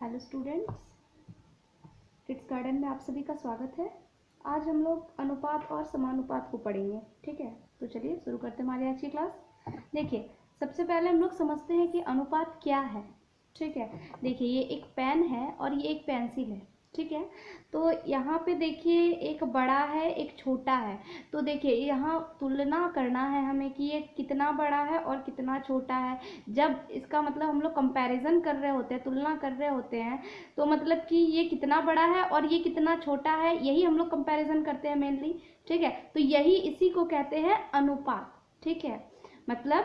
Hello students, kids garden में आप सभी का स्वागत है। आज हम लोग अनुपात और समानुपात को पढ़ेंगे। ठीक है, तो चलिए शुरू करते हैं हमारी आज की क्लास। देखिए, सबसे पहले हम लोग समझते हैं कि अनुपात क्या है। ठीक है, देखिए ये एक पेन है और ये एक पेंसिल है। ठीक है, तो यहाँ पे देखिए एक बड़ा है एक छोटा है। तो देखिए यहाँ तुलना करना है हमें कि ये कितना बड़ा है और कितना छोटा है। जब इसका मतलब हम लोग कंपैरिजन कर रहे होते हैं, तुलना कर रहे होते हैं, तो मतलब कि ये कितना बड़ा है और ये कितना छोटा है, यही हम लोग कंपैरिजन करते हैं मेनली। ठीक है, तो यही इसी को कहते हैं अनुपात। ठीक है, मतलब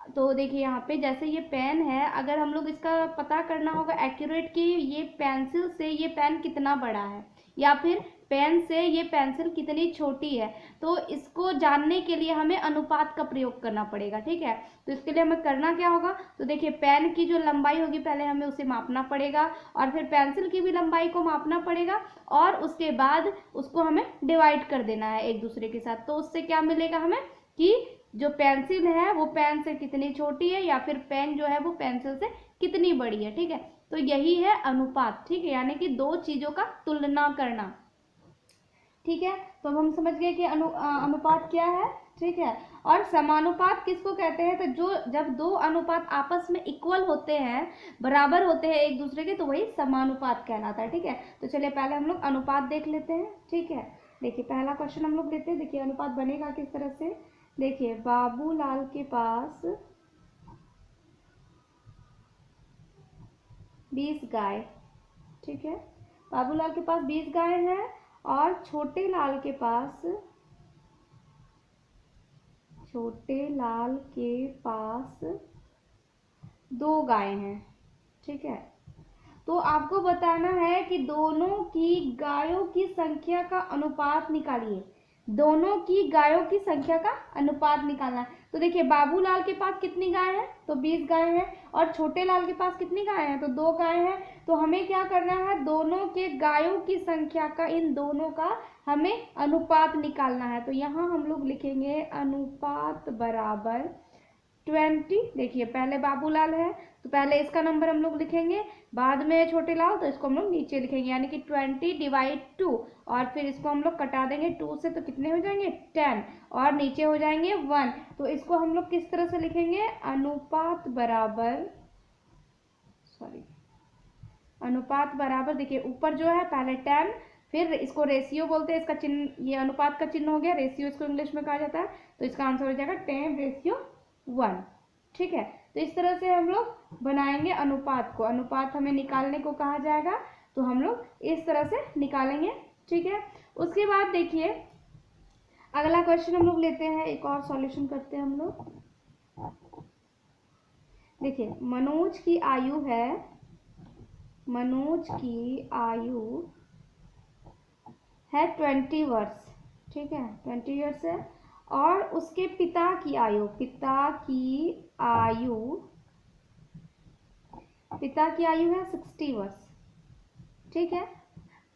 तो देखिए यहाँ पे जैसे ये पेन है, अगर हम लोग इसका पता करना होगा एक्यूरेट कि ये पेंसिल से ये पेन कितना बड़ा है या फिर पेन से ये पेंसिल कितनी छोटी है, तो इसको जानने के लिए हमें अनुपात का प्रयोग करना पड़ेगा। ठीक है, तो इसके लिए हमें करना क्या होगा, तो देखिए पेन की जो लंबाई होगी पहले हमें उसे मापना पड़ेगा और फिर पेंसिल की भी लंबाई को मापना पड़ेगा और उसके बाद उसको हमें डिवाइड कर देना है एक दूसरे के साथ। तो उससे क्या मिलेगा हमें कि जो पेंसिल है वो पेन से कितनी छोटी है या फिर पेन जो है वो पेंसिल से कितनी बड़ी है। ठीक है, तो यही है अनुपात। ठीक है, यानी कि दो चीजों का तुलना करना। ठीक है, तो अब हम समझ गए कि अनुपात क्या है। ठीक है, और समानुपात किसको कहते हैं, तो जो जब दो अनुपात आपस में इक्वल होते हैं, बराबर होते हैं एक दूसरे के, तो वही समानुपात कहलाता है। ठीक है, तो चलिए पहले हम लोग अनुपात देख लेते हैं। ठीक है, देखिए पहला क्वेश्चन हम लोग लेते हैं। देखिए अनुपात बनेगा किस तरह से। देखिए बाबूलाल के पास 20 गाय। ठीक है, बाबूलाल के पास 20 गाय हैं और छोटे लाल के पास 2 गाय हैं। ठीक है, तो आपको बताना है कि दोनों की गायों की संख्या का अनुपात निकालिए। दोनों की गायों की संख्या का अनुपात निकालना है। तो देखिए बाबूलाल के पास कितनी गाय है, तो 20 गाय है और छोटे लाल के पास कितनी गाय है, तो 2 गाय है। तो हमें क्या करना है, दोनों के गायों की संख्या का, इन दोनों का हमें अनुपात निकालना है। तो यहाँ हम लोग लिखेंगे अनुपात बराबर 20। देखिए पहले बाबूलाल है तो पहले इसका नंबर हम लोग लिखेंगे, बाद में छोटे लाल तो इसको हम लोग नीचे लिखेंगे, यानी कि 20/2 और फिर इसको हम लोग कटा देंगे 2 से, तो कितने हो जाएंगे 10 और नीचे हो जाएंगे 1। तो इसको हम लोग किस तरह से लिखेंगे, अनुपात बराबर देखिए ऊपर जो है पहले 10, फिर इसको रेशियो बोलते हैं, इसका चिन्ह, ये अनुपात का चिन्ह हो गया, रेशियो इसको इंग्लिश में कहा जाता है, तो इसका आंसर हो जाएगा 10/1। ठीक है, तो इस तरह से हम लोग बनाएंगे अनुपात को। अनुपात हमें निकालने को कहा जाएगा, तो हम लोग इस तरह से निकालेंगे। ठीक है, उसके बाद देखिए अगला क्वेश्चन हम लोग लेते हैं, एक और सॉल्यूशन करते हैं हम लोग। देखिए मनोज की आयु है 20 वर्ष। ठीक है, 20 ईयर्स है और उसके पिता की आयु है 60 वर्ष। ठीक है,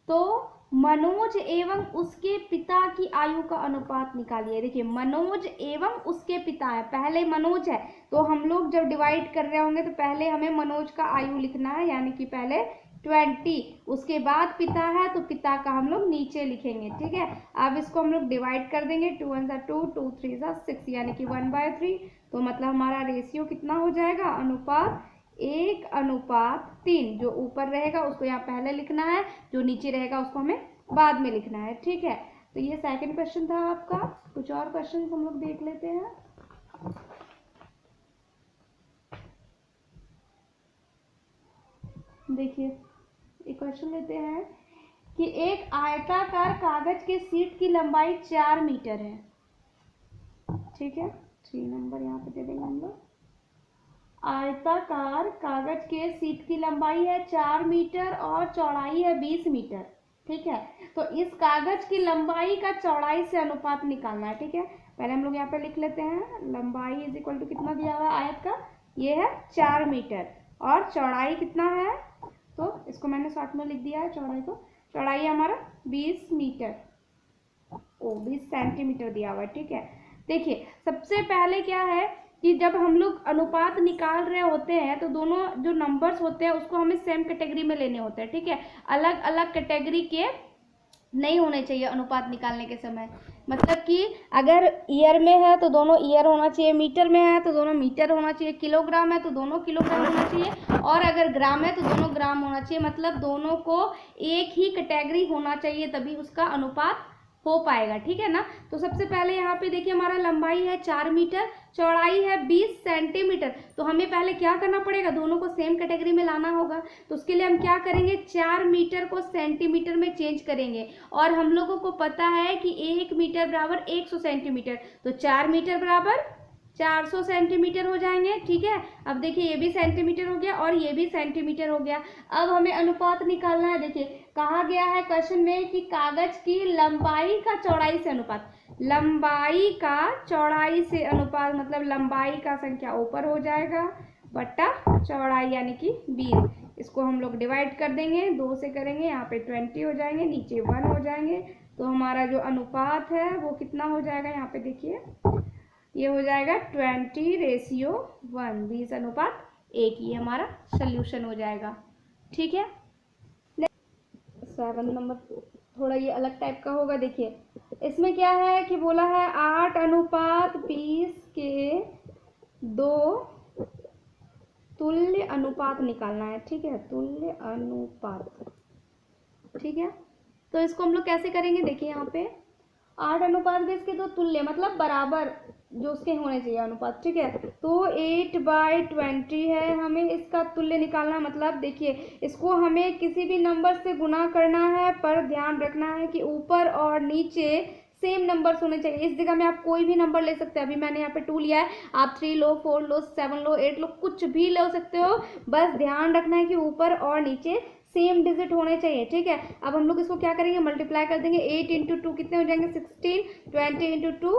तो मनोज एवं उसके पिता की आयु का अनुपात निकालिए। देखिए मनोज एवं उसके पिता है, पहले मनोज है, तो हम लोग जब डिवाइड कर रहे होंगे तो पहले हमें मनोज का आयु लिखना है, यानी कि पहले 20, उसके बाद पिता है तो पिता का हम लोग नीचे लिखेंगे। ठीक है, अब इसको हम लोग डिवाइड कर देंगे, 2 1 2 2 3 6, यानी कि 1/3। तो मतलब हमारा रेशियो कितना हो जाएगा, अनुपात 1/3। जो ऊपर रहेगा उसको यहाँ पहले लिखना है, जो नीचे रहेगा उसको हमें बाद में लिखना है। ठीक है, तो ये सेकंड क्वेश्चन था आपका। कुछ और क्वेश्चन हम लोग देख लेते हैं। देखिए एक क्वेश्चन लेते हैं कि एक आयताकार कागज के शीट की लंबाई 4 मीटर है। ठीक है, 3 नंबर यहाँ पे दे देंगे हम लोग। आयताकार कागज के शीट की लंबाई है 4 मीटर और चौड़ाई है 20 मीटर। ठीक है, तो इस कागज की लंबाई का चौड़ाई से अनुपात निकालना है। ठीक है, पहले हम लोग यहाँ पे लिख लेते हैं, लंबाई इज इक्वल टू कितना दिया हुआ है आयत का, ये है 4 मीटर और चौड़ाई कितना है, तो इसको मैंने शॉर्ट में लिख दिया है चौड़ाई को। चौड़ाई हमारा 20 मीटर, 20 सेंटीमीटर दिया हुआ है। ठीक है, देखिए सबसे पहले क्या है, कि जब हम लोग अनुपात निकाल रहे होते हैं तो दोनों जो नंबर्स होते हैं उसको हमें सेम कैटेगरी में लेने होते हैं, ठीक है। अलग अलग कैटेगरी के नहीं होने चाहिए अनुपात निकालने के समय। मतलब कि अगर ईयर में है तो दोनों ईयर होना चाहिए, मीटर में है तो दोनों मीटर होना चाहिए, किलोग्राम है तो दोनों किलोग्राम होना चाहिए, और अगर ग्राम है तो दोनों ग्राम होना चाहिए। मतलब दोनों को एक ही कैटेगरी होना चाहिए, तभी उसका अनुपात हो पाएगा, ठीक है ना। तो सबसे पहले यहाँ पे देखिए हमारा लंबाई है 4 मीटर, चौड़ाई है 20 सेंटीमीटर। तो हमें पहले क्या करना पड़ेगा, दोनों को सेम कैटेगरी में लाना होगा। तो उसके लिए हम क्या करेंगे, 4 मीटर को सेंटीमीटर में चेंज करेंगे, और हम लोगों को पता है कि 1 मीटर बराबर 100 सेंटीमीटर, तो 4 मीटर बराबर 400 सेंटीमीटर हो जाएंगे, ठीक है। अब देखिए ये भी सेंटीमीटर हो गया और ये भी सेंटीमीटर हो गया। अब हमें अनुपात निकालना है। देखिए कहा गया है क्वेश्चन में कि कागज की लंबाई का चौड़ाई से अनुपात, लंबाई का चौड़ाई से अनुपात, मतलब लंबाई का संख्या ऊपर हो जाएगा बट्टा चौड़ाई यानी कि 20। इसको हम लोग डिवाइड कर देंगे, 2 से करेंगे, यहाँ पे 20 हो जाएंगे, नीचे 1 हो जाएंगे। तो हमारा जो अनुपात है वो कितना हो जाएगा, यहाँ पे देखिए ये हो जाएगा 20:1, 20 अनुपात 1। ये हमारा सोल्यूशन हो जाएगा, ठीक है। 7 नंबर थोड़ा ये अलग टाइप का होगा। देखिए इसमें क्या है कि बोला है 8:20 के 2 तुल्य अनुपात निकालना है, ठीक है, तुल्य अनुपात, ठीक है। तो इसको हम लोग कैसे करेंगे, देखिए यहाँ पे 8:20 के 2 तुल्य मतलब बराबर जो उसके होने चाहिए अनुपात, ठीक है। तो 8/20 है, हमें इसका तुल्य निकालना। मतलब देखिए इसको हमें किसी भी नंबर से गुना करना है, पर ध्यान रखना है कि ऊपर और नीचे सेम नंबर्स होने चाहिए। इस जगह में आप कोई भी नंबर ले सकते हैं। अभी मैंने यहाँ पे 2 लिया है, आप 3 लो, 4 लो, 7 लो, 8 लो, कुछ भी ले सकते हो। बस ध्यान रखना है कि ऊपर और नीचे सेम डिजिट होने चाहिए, ठीक है। अब हम लोग इसको क्या करेंगे, मल्टीप्लाई कर देंगे। 8 × 2 कितने हो जाएंगे, 16, 20 × 2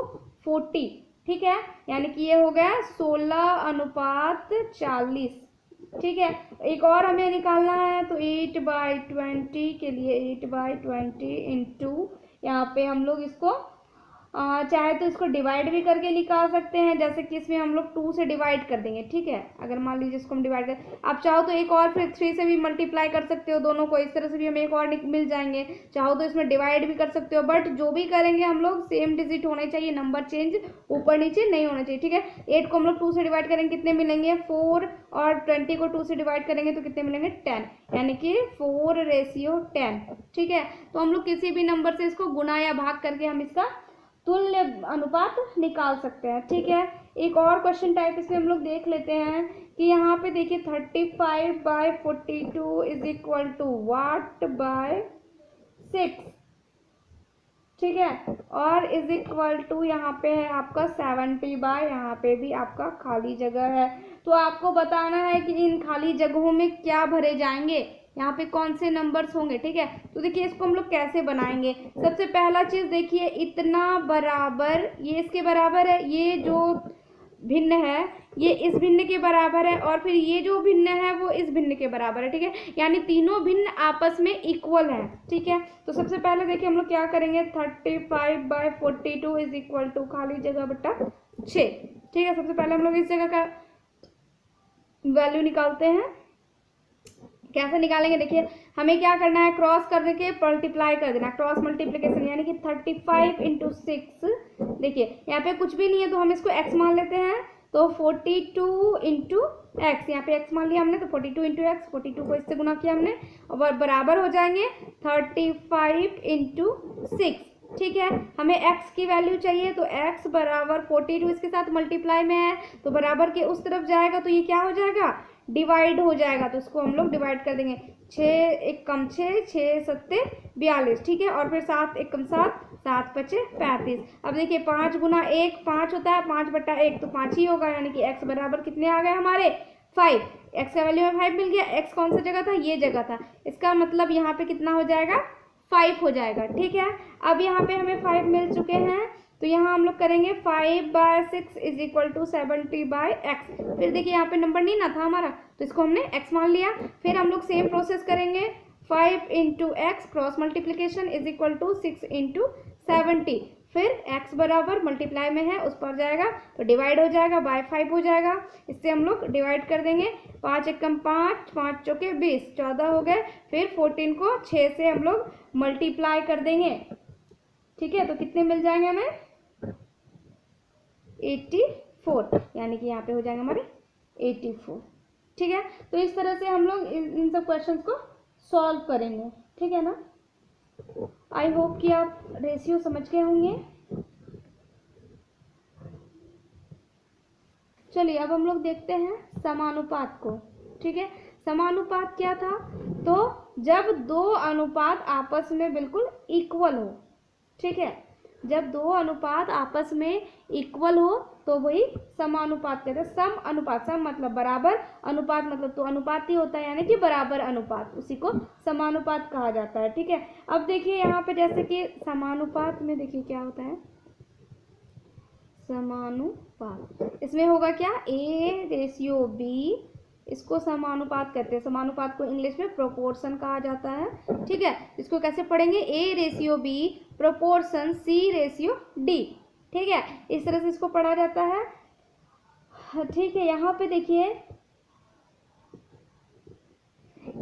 40, ठीक है। यानी कि ये हो गया 16:40, ठीक है। एक और हमें निकालना है, तो 8/20 के लिए 8/20 इंटू, यहाँ पे हम लोग इसको चाहे तो इसको डिवाइड भी करके निकाल सकते हैं, जैसे कि इसमें हम लोग 2 से डिवाइड कर देंगे, ठीक है। अगर मान लीजिए इसको हम डिवाइड कर, आप चाहो तो एक और फिर 3 से भी मल्टीप्लाई कर सकते हो दोनों को, इस तरह से भी हमें एक और मिल जाएंगे। चाहो तो इसमें डिवाइड भी कर सकते हो, बट जो भी करेंगे हम लोग सेम डिजिट होने चाहिए, नंबर चेंज ऊपर नीचे नहीं होना चाहिए, ठीक है। 8 को हम लोग 2 से डिवाइड करेंगे, कितने मिलेंगे 4, और 20 को 2 से डिवाइड करेंगे तो कितने मिलेंगे 10, यानी कि 4:10, ठीक है। तो हम लोग किसी भी नंबर से इसको गुना या भाग करके हम इसका तुल्य अनुपात निकाल सकते हैं, ठीक है। एक और क्वेश्चन टाइप इसमें हम लोग देख लेते हैं कि यहाँ पे देखिए 35/42 इज इक्वल टू वाट/6, ठीक है। और इज इक्वल टू यहाँ पे है आपका 70 बाय, यहाँ पे भी आपका खाली जगह है। तो आपको बताना है कि इन खाली जगहों में क्या भरे जाएंगे, यहाँ पे कौन से नंबर्स होंगे, ठीक है। तो देखिए इसको हम लोग कैसे बनाएंगे। सबसे पहला चीज देखिए, इतना बराबर, ये इसके बराबर है, ये जो भिन्न है ये इस भिन्न के बराबर है, और फिर ये जो भिन्न है वो इस भिन्न के बराबर है, ठीक है। यानी तीनों भिन्न आपस में इक्वल है, ठीक है। तो सबसे पहले देखिए हम लोग क्या करेंगे, 35/42 इज इक्वल टू खाली जगह बट्टा 6, ठीक है। सबसे पहले हम लोग इस जगह का वैल्यू निकालते हैं। कैसे निकालेंगे, देखिए हमें क्या करना है, क्रॉस करके मल्टीप्लाई कर देना, क्रॉस मल्टीप्लिकेशन, यानी कि 35 × 6। देखिए यहाँ पे कुछ भी नहीं है तो हम इसको x मान लेते हैं, तो 42 × x, यहाँ पे x मान लिया हमने, तो 42 × x, 42 को इससे गुना किया हमने, और बराबर हो जाएंगे 35 × 6, ठीक है। हमें x की वैल्यू चाहिए, तो x बराबर 42 इसके साथ मल्टीप्लाई में है तो बराबर के उस तरफ जाएगा, तो ये क्या हो जाएगा, डिवाइड हो जाएगा। तो इसको हम लोग डिवाइड कर देंगे, 6 1 कम 6, 6 7 42, ठीक है। और फिर 7 1 कम 7, 7 5 35। अब देखिए 5 × 1 5 होता है, 5/1 तो 5 ही होगा, यानी कि x बराबर कितने आ गए हमारे 5। x का वैल्यू में 5 मिल गया। x कौन सा जगह था, ये जगह था, इसका मतलब यहाँ पे कितना हो जाएगा 5 हो जाएगा, ठीक है। अब यहाँ पे हमें 5 मिल चुके हैं, तो यहाँ हम लोग करेंगे 5/6 इज इक्वल टू 70/x। फिर देखिए यहाँ पे नंबर नहीं ना था हमारा, तो इसको हमने x मान लिया। फिर हम लोग सेम प्रोसेस करेंगे, 5 × x cross multiplication is equal to 6 × 70। फिर x बराबर मल्टीप्लाई में है उस पर जाएगा तो डिवाइड हो जाएगा बाय 5 हो जाएगा। इससे हम लोग डिवाइड कर देंगे, 5 एकम 5, 5 चौके 20, 14 हो गए। फिर 14 को 6 से हम लोग मल्टीप्लाई कर देंगे, ठीक है। तो कितने मिल जाएंगे हमें 84, यानी कि यहाँ पे हो जाएंगे हमारे 84, ठीक है। तो इस तरह से हम लोग इन सब क्वेश्चंस को सॉल्व करेंगे, ठीक है ना। आई होप कि आप रेशियो समझ गए होंगे। चलिए अब हम लोग देखते हैं समानुपात को, ठीक है। समानुपात क्या था, तो जब दो अनुपात आपस में बिल्कुल इक्वल हो, ठीक है। जब दो अनुपात आपस में इक्वल हो तो वही समानुपात कहते हैं। सम अनुपात, सम मतलब बराबर, अनुपात मतलब तो अनुपात ही होता है, यानी कि बराबर अनुपात, उसी को समानुपात कहा जाता है, ठीक है। अब देखिए यहाँ पे जैसे कि समानुपात में देखिए क्या होता है, समानुपात इसमें होगा क्या, A रेशियो B, इसको समानुपात कहते हैं। समानुपात को इंग्लिश में प्रोपोर्शन कहा जाता है, ठीक है। इसको कैसे पढ़ेंगे, A ratio B proportion C ratio D, ठीक है। इस तरह से इसको पढ़ा जाता है, ठीक है। यहाँ पे देखिए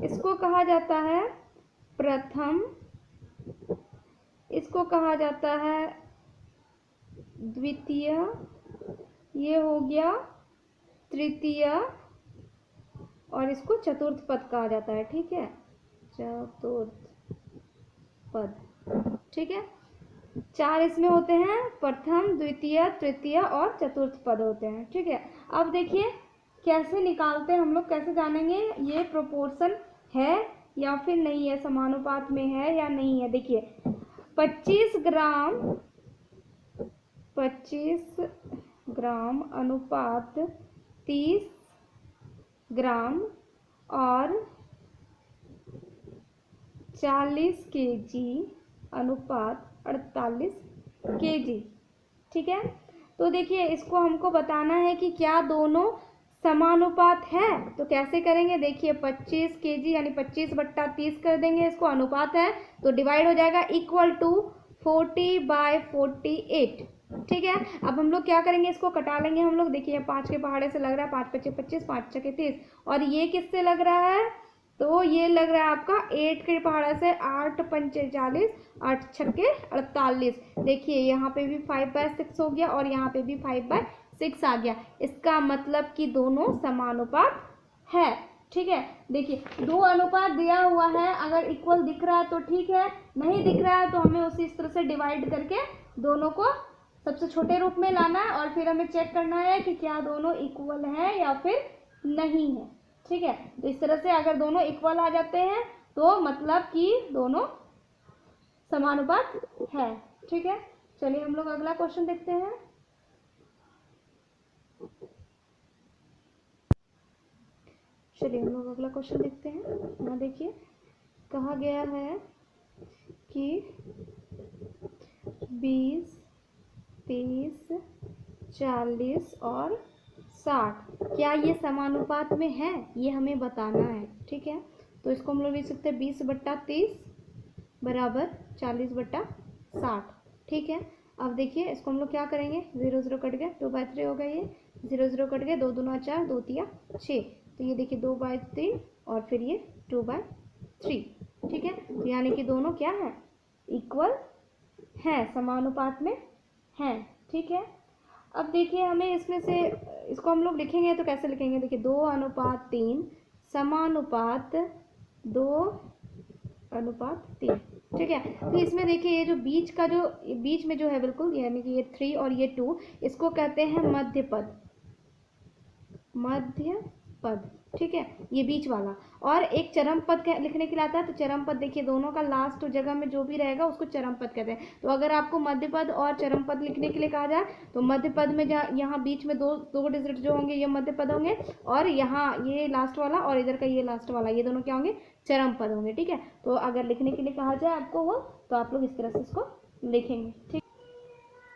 इसको कहा जाता है प्रथम, इसको कहा जाता है द्वितीय, ये हो गया तृतीय, और इसको चतुर्थ पद कहा जाता है, ठीक है। चतुर्थ पद, ठीक है। 4 इसमें होते हैं, प्रथम, द्वितीय, तृतीय और चतुर्थ पद होते हैं, ठीक है। अब देखिए कैसे निकालते हैं हम लोग, कैसे जानेंगे ये प्रोपोर्शन है या फिर नहीं है, समानुपात में है या नहीं है। देखिए 25 ग्राम अनुपात 30 ग्राम और 40 केजी अनुपात 48 केजी, ठीक है। तो देखिए इसको हमको बताना है कि क्या दोनों समानुपात है, तो कैसे करेंगे, देखिए 25 केजी यानी 25/30 कर देंगे, इसको अनुपात है तो डिवाइड हो जाएगा इक्वल टू 40/48, ठीक है। अब हम लोग क्या करेंगे, इसको कटा लेंगे हम लोग। देखिए 5 के पहाड़े से लग रहा है 5 × 5 = 25, 5 × 6 = 30, और ये किससे लग रहा है, तो ये लग रहा है आपका 8 के पहाड़ा से, 8 × 5 = 40, 8 × 6 = 48। देखिए यहाँ पे भी 5/6 हो गया और यहाँ पे भी 5/6 आ गया। इसका मतलब कि दोनों समानुपात है, ठीक है। देखिए दो अनुपात दिया हुआ है, अगर इक्वल दिख रहा है तो ठीक है, नहीं दिख रहा है तो हमें उसी तरह से डिवाइड करके दोनों को सबसे छोटे रूप में लाना है और फिर हमें चेक करना है कि क्या दोनों इक्वल है या फिर नहीं है, ठीक है। तो इस तरह से अगर दोनों इक्वल आ जाते हैं तो मतलब कि दोनों समानुपात है, ठीक है। चलिए हम लोग अगला क्वेश्चन देखते हैं। चलिए हम लोग अगला क्वेश्चन देखते हैं। यहाँ देखिए कहा गया है कि 20, 30, 40 और 60 क्या ये समानुपात में है, ये हमें बताना है, ठीक है। तो इसको हम लोग लिख सकते हैं 20/30 बराबर 40/60, ठीक है। अब देखिए इसको हम लोग क्या करेंगे, 0 0 कट गया, 2/3 होगा, ये 0 0 कट गया, 2 दूना 4, 2 तिया 6, तो ये देखिए 2/3 और फिर ये 2/3, ठीक है। तो यानी कि दोनों क्या है, इक्वल है, समानुपात में है, ठीक है। अब देखिए हमें इसमें से इसको हम लोग लिखेंगे तो कैसे लिखेंगे, देखिए 2:3 समानुपात 2:3, ठीक है। तो इसमें देखिए ये जो बीच का जो बीच में जो है बिल्कुल, यानी कि ये 3 और ये 2, इसको कहते हैं मध्य पद, मध्य पद, ठीक है, ये बीच वाला। और एक चरम पद लिखने के लिए आता है, तो चरम पद देखिए दोनों का लास्ट जगह में जो भी रहेगा उसको चरम पद कहते हैं। तो अगर आपको मध्य पद और चरम पद लिखने के लिए कहा जाए तो मध्य पद में यहाँ बीच में दो डिजिट जो होंगे ये मध्य पद होंगे, और यहाँ ये लास्ट वाला और इधर का ये लास्ट वाला, ये दोनों क्या होंगे, चरम पद होंगे, ठीक है। तो अगर लिखने के लिए कहा जाए आपको वो, तो आप लोग इस तरह से इसको लिखेंगे, ठीक।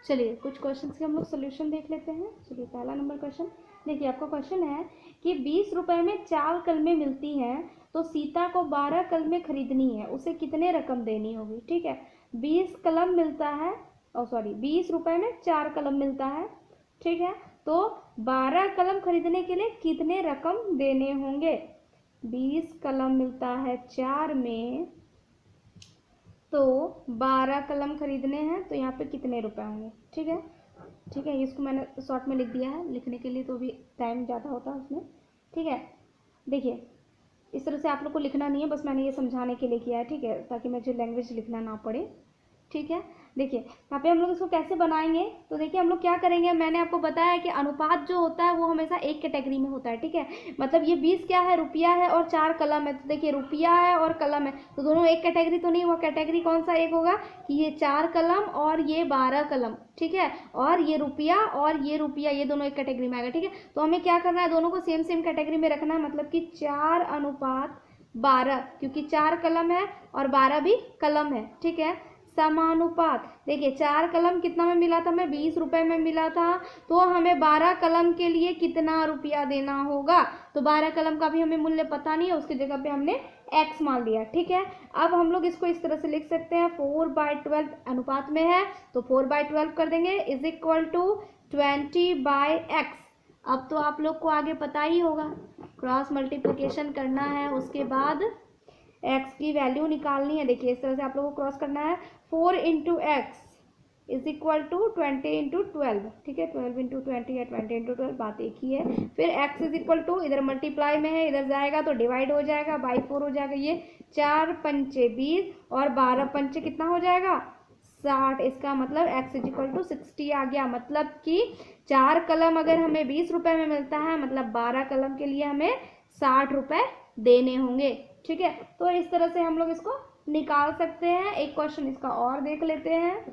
चलिए कुछ क्वेश्चन के हम लोग सोल्यूशन देख लेते हैं। चलिए पहला नंबर क्वेश्चन देखिए, आपका क्वेश्चन है कि 20 रुपए में 4 कलमें मिलती हैं, तो सीता को 12 कलमें खरीदनी है, उसे कितने रकम देनी होगी, ठीक है। 20 कलम मिलता है 20 रुपए में 4 कलम मिलता है, ठीक है। तो 12 कलम खरीदने के लिए कितने रकम देने होंगे? 20 कलम मिलता है 4 में, तो 12 कलम खरीदने हैं तो यहाँ पे कितने रुपए होंगे, ठीक है। ठीक है, इसको मैंने शॉर्ट में लिख दिया है, लिखने के लिए तो भी टाइम ज़्यादा होता है उसमें, ठीक है। देखिए इस तरह से आप लोग को लिखना नहीं है, बस मैंने ये समझाने के लिए किया है, ठीक है, ताकि मुझे लैंग्वेज लिखना ना पड़े, ठीक है। देखिए यहाँ पे हम लोग इसको कैसे बनाएंगे, तो देखिए हम लोग क्या करेंगे, मैंने आपको बताया कि अनुपात जो होता है वो हमेशा एक कैटेगरी में होता है, ठीक है। मतलब ये 20 क्या है, रुपया है और 4 कलम है, तो देखिए रुपया है और कलम है, तो दोनों एक कैटेगरी तो नहीं हुआ। कैटेगरी कौन सा एक होगा कि ये 4 कलम और ये 12 कलम, ठीक है, और ये रुपया और ये रुपया, ये दोनों एक कैटेगरी में आएगा, ठीक है। तो हमें क्या करना है, दोनों को सेम सेम कैटेगरी में रखना है, मतलब कि 4:12, क्योंकि 4 कलम है और 12 भी कलम है, ठीक है। समानुपात, देखिए 4 कलम कितना में मिला था, हमें 20 रुपए में मिला था, तो हमें 12 कलम के लिए कितना रुपया देना होगा, तो 12 कलम का भी हमें मूल्य पता नहीं है, उसकी जगह पे हमने x मान लिया, ठीक है। अब हम लोग इसको इस तरह से लिख सकते हैं, 4/12 अनुपात में है तो 4/12 कर देंगे इज इक्वल टू 20/x। अब तो आप लोग को आगे पता ही होगा, क्रॉस मल्टीप्लिकेशन करना है, उसके बाद x की वैल्यू निकालनी है। देखिए इस तरह से आप लोगों को क्रॉस करना है, 4 × x इज इक्वल टू 20 × 12, ठीक है, 12 × 20 या 20 × 12 बात एक ही है। फिर x इज इक्वल टू, इधर मल्टीप्लाई में है, इधर जाएगा तो डिवाइड हो जाएगा, बाई 4 हो जाएगा, ये 4 × 5 = 20 और 12 × 5 कितना हो जाएगा 60। इसका मतलब x इज इक्वल टू 60 आ गया, मतलब कि 4 कलम अगर हमें 20 रुपए में मिलता है, मतलब 12 कलम के लिए हमें 60 रुपए देने होंगे, ठीक है। तो इस तरह से हम लोग इसको निकाल सकते हैं। एक क्वेश्चन इसका और देख लेते हैं।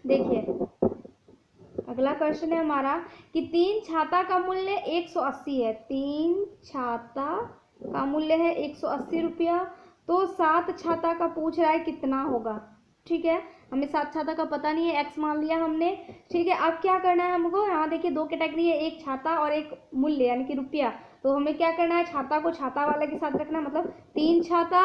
देखिए अगला क्वेश्चन है हमारा कि 3 छाता का मूल्य 180 है, 3 छाता का मूल्य है 180 रुपया, तो 7 छाता का पूछ रहा है कितना होगा, ठीक है। हमें 7 छाता का पता नहीं है, x मान लिया हमने, ठीक है। अब क्या करना है हमको, यहाँ देखिए 2 कैटेगरी है, एक छाता और एक मूल्य यानी कि रुपया, तो हमें क्या करना है, छाता को छाता वाले के साथ रखना है, मतलब 3 छाता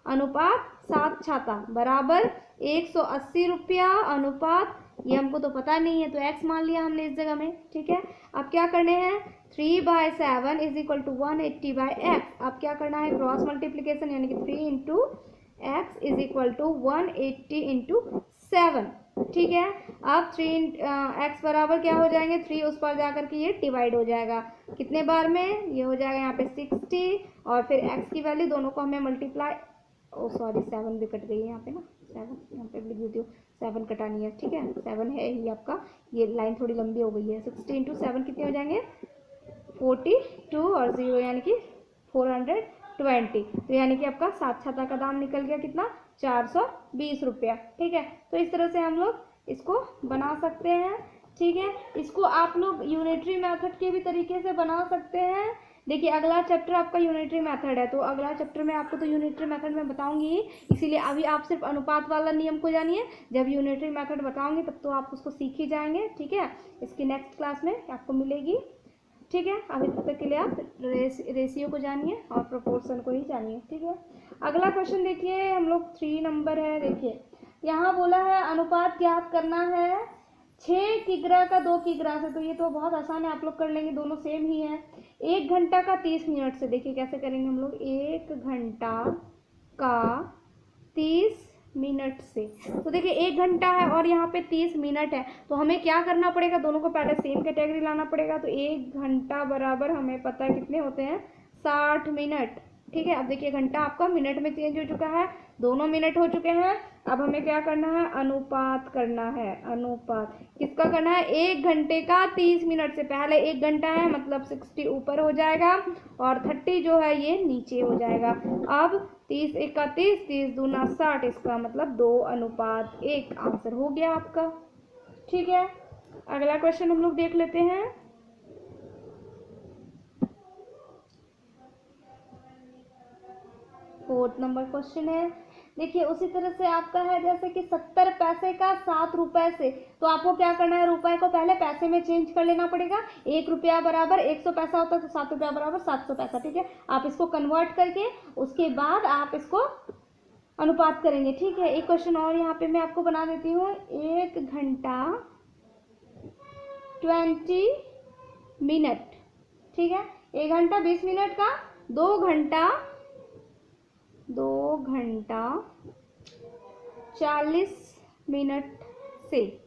अनुपात 7 छाता बराबर 180 रुपया अनुपात, ये हमको तो पता नहीं है तो x मान लिया हमने इस जगह में, ठीक है। अब क्या करने हैं, 3/7 इज इक्वल टू 180/x। अब क्या करना है, क्रॉस मल्टीप्लीकेशन यानी कि 3 × x इज इक्वल टू 180 × 7, ठीक है। अब 3x बराबर क्या हो जाएंगे, 3 उस पर जाकर के ये डिवाइड हो जाएगा, कितने बार में, ये हो जाएगा यहाँ पे 60 और फिर x की वैल्यू दोनों को हमें मल्टीप्लाई, ओ सॉरी 7 भी कट गई है यहाँ पे ना, 7 यहाँ पे लिख देती हूँ, 7 कटानी है, ठीक है, 7 है ही आपका, ये लाइन थोड़ी लंबी हो गई है। 60 × 7 कितने हो जाएंगे 42 और 0 यानी कि 420, तो यानी कि आपका 7 छाता का दाम निकल गया कितना 420 रुपया, ठीक है। तो इस तरह से हम लोग इसको बना सकते हैं, ठीक है। इसको आप लोग यूनिटरी मेथड के भी तरीके से बना सकते हैं। देखिए अगला चैप्टर आपका यूनिटरी मेथड है, तो अगला चैप्टर में आपको तो यूनिटरी मेथड में बताऊंगी ही, इसीलिए अभी आप सिर्फ अनुपात वाला नियम को जानिए, जब यूनिटरी मेथड बताऊंगी तब तो आप उसको सीख ही जाएंगे, ठीक है। इसकी नेक्स्ट क्लास में आपको मिलेगी, ठीक है। अभी तक के लिए आप रेशियो को जानिए और प्रोपोर्शन को ही जानिए, ठीक है। अगला क्वेश्चन देखिए हम लोग 3 नंबर है, देखिए यहाँ बोला है अनुपात ज्ञात करना है 6 किग्रा का 2 किग्रा से, तो ये तो बहुत आसान है, आप लोग कर लेंगे, दोनों सेम ही है। 1 घंटा का 30 मिनट से, देखिए कैसे करेंगे हम लोग, 1 घंटा का 30 मिनट से, तो देखिए 1 घंटा है और यहाँ पे 30 मिनट है, तो हमें क्या करना पड़ेगा, दोनों को पहले सेम कैटेगरी लाना पड़ेगा। तो 1 घंटा बराबर हमें पता है कितने होते हैं 60 मिनट, ठीक है। अब देखिए घंटा आपका मिनट में चेंज हो चुका है, दोनों मिनट हो चुके हैं। अब हमें क्या करना है, अनुपात करना है, अनुपात किसका करना है, 1 घंटे का 30 मिनट से, पहले 1 घंटा है मतलब 60 ऊपर हो जाएगा और 30 जो है ये नीचे हो जाएगा। अब 30 × 31, 30 दूना 60, इसका मतलब 2:1 आंसर हो गया आपका, ठीक है। अगला क्वेश्चन हम लोग देख लेते हैं। फोर्थ नंबर क्वेश्चन है, देखिए उसी तरह से आपका है जैसे कि 70 पैसे का 7 रुपए से, तो आपको क्या करना है, रुपए को पहले पैसे में चेंज कर लेना पड़ेगा। 1 रुपया बराबर 100 पैसा होता है, तो 7 रुपया बराबर 700 पैसा, ठीक है। आप इसको कन्वर्ट करके उसके बाद आप इसको अनुपात करेंगे। ठीक है, एक क्वेश्चन और यहाँ पे मैं आपको बना देती हूँ। 1 घंटा 20 मिनट। ठीक है, 1 घंटा 20 मिनट का 2 घंटा 40 मिनट से।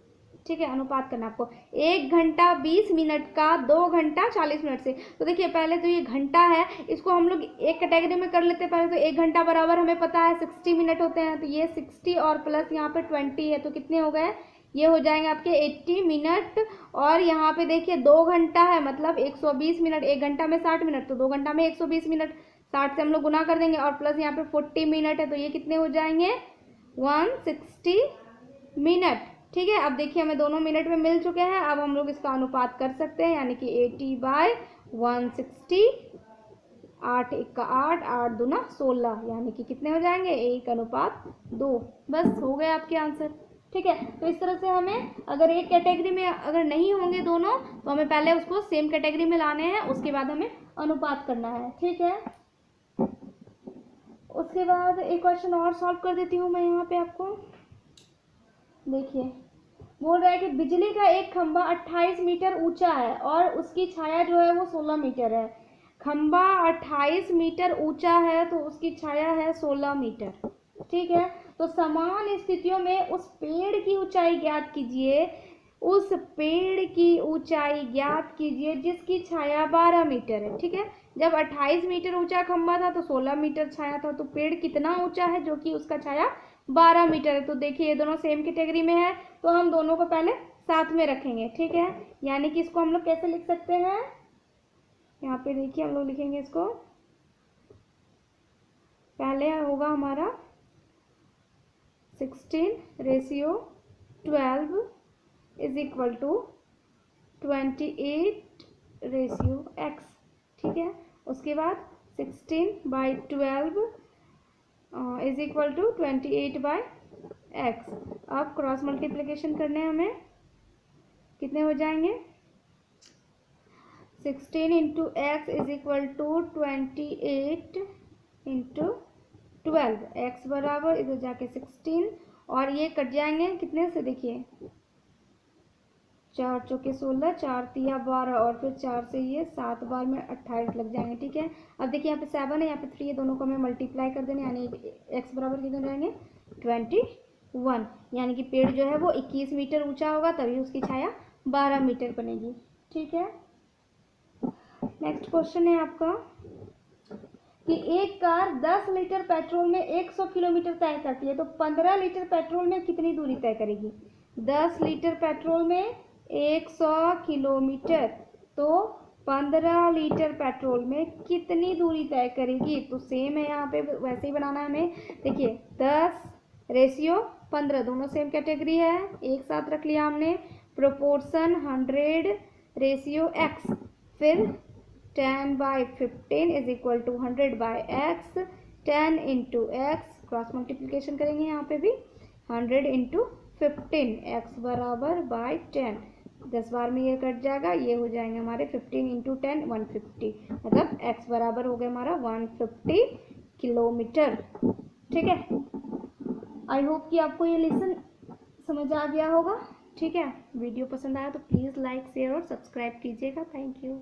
ठीक है, अनुपात करना आपको। 1 घंटा 20 मिनट का 2 घंटा 40 मिनट से। तो देखिए, पहले तो ये घंटा है, इसको हम लोग एक कैटेगरी में कर लेते हैं। पहले तो 1 घंटा बराबर हमें पता है 60 मिनट होते हैं, तो ये 60 और प्लस यहाँ पे 20 है, तो कितने हो गए, ये हो जाएंगे आपके 80 मिनट। और यहाँ पे देखिए 2 घंटा है, मतलब 120 मिनट। 1 घंटा में 60 मिनट, तो 2 घंटा में 120 मिनट, 60 से हम लोग गुना कर देंगे, और प्लस यहाँ पे 40 मिनट है, तो ये कितने हो जाएंगे, 160 मिनट। ठीक है, अब देखिए हमें दोनों मिनट में मिल चुके हैं। अब हम लोग इसका अनुपात कर सकते हैं, यानी कि 80/160। 8 1 8, 8 दूना 16, यानी कि कितने हो जाएंगे, 1:2। बस हो गए आपके आंसर। ठीक है, तो इस तरह से हमें अगर एक कैटेगरी में अगर नहीं होंगे दोनों, तो हमें पहले उसको सेम कैटेगरी में लाने हैं, उसके बाद हमें अनुपात करना है। ठीक है, उसके बाद एक क्वेश्चन और सॉल्व कर देती हूँ मैं यहाँ पे आपको। देखिए, बोल रहा है कि बिजली का एक खंभा 28 मीटर ऊंचा है और उसकी छाया जो है वो 16 मीटर है। खंभा 28 मीटर ऊंचा है तो उसकी छाया है 16 मीटर। ठीक है, तो समान स्थितियों में उस पेड़ की ऊंचाई ज्ञात कीजिए। उस पेड़ की ऊंचाई ज्ञात कीजिए जिसकी छाया 12 मीटर है। ठीक है, जब 28 मीटर ऊंचा खंभा था तो 16 मीटर छाया था, तो पेड़ कितना ऊंचा है जो कि उसका छाया 12 मीटर है। तो देखिए ये दोनों सेम कैटेगरी में है, तो हम दोनों को पहले साथ में रखेंगे। ठीक है, यानी कि इसको हम लोग कैसे लिख सकते हैं, यहाँ पे देखिए हम लोग लिखेंगे इसको, पहले होगा हमारा 16:12 इज इक्वल टू 28:x। ठीक है, उसके बाद 16/12 इज इक्वल टू 28/x। अब क्रॉस मल्टीप्लिकेशन करने हैं हमें, कितने हो जाएंगे, 16 into x is equal to 28 into 12। X बराबर इधर जाके 16, और ये कट जाएंगे कितने से, देखिए 4 चौके 16, 4 तिया 12, और फिर 4 से ये 7 बार में 28 लग जाएंगे। ठीक है, अब देखिए यहाँ पे 7 है, यहाँ पे 3 है, दोनों को हमें मल्टीप्लाई कर देना, यानी एक्स बराबर कितने जाएंगे, 21। यानी कि पेड़ जो है वो 21 मीटर ऊंचा होगा, तभी उसकी छाया 12 मीटर बनेगी। ठीक है, नेक्स्ट क्वेश्चन है आपका कि एक कार 10 लीटर पेट्रोल में 100 किलोमीटर तय करती है, तो 15 लीटर पेट्रोल में कितनी दूरी तय करेगी। 10 लीटर पेट्रोल में 100 किलोमीटर, तो 15 लीटर पेट्रोल में कितनी दूरी तय करेगी। तो सेम है, यहाँ पे वैसे ही बनाना है हमें। देखिए 10:15, दोनों सेम कैटेगरी है, एक साथ रख लिया हमने। प्रोपोर्शन 100:x, फिर 10/15 is equal to 100/x। 10 into x, cross multiplication करेंगे यहाँ पे भी, 100 इंटू 15, एक्स बराबर बाय 10। 10 बार में ये कट जाएगा, ये हो जाएंगे हमारे 15 इंटू 10 150, मतलब एक्स बराबर हो गया हमारा 150 किलोमीटर। ठीक है, आई होप कि आपको ये लेसन समझ आ गया होगा। ठीक है, वीडियो पसंद आया तो प्लीज़ लाइक शेयर और सब्सक्राइब कीजिएगा। Thank you.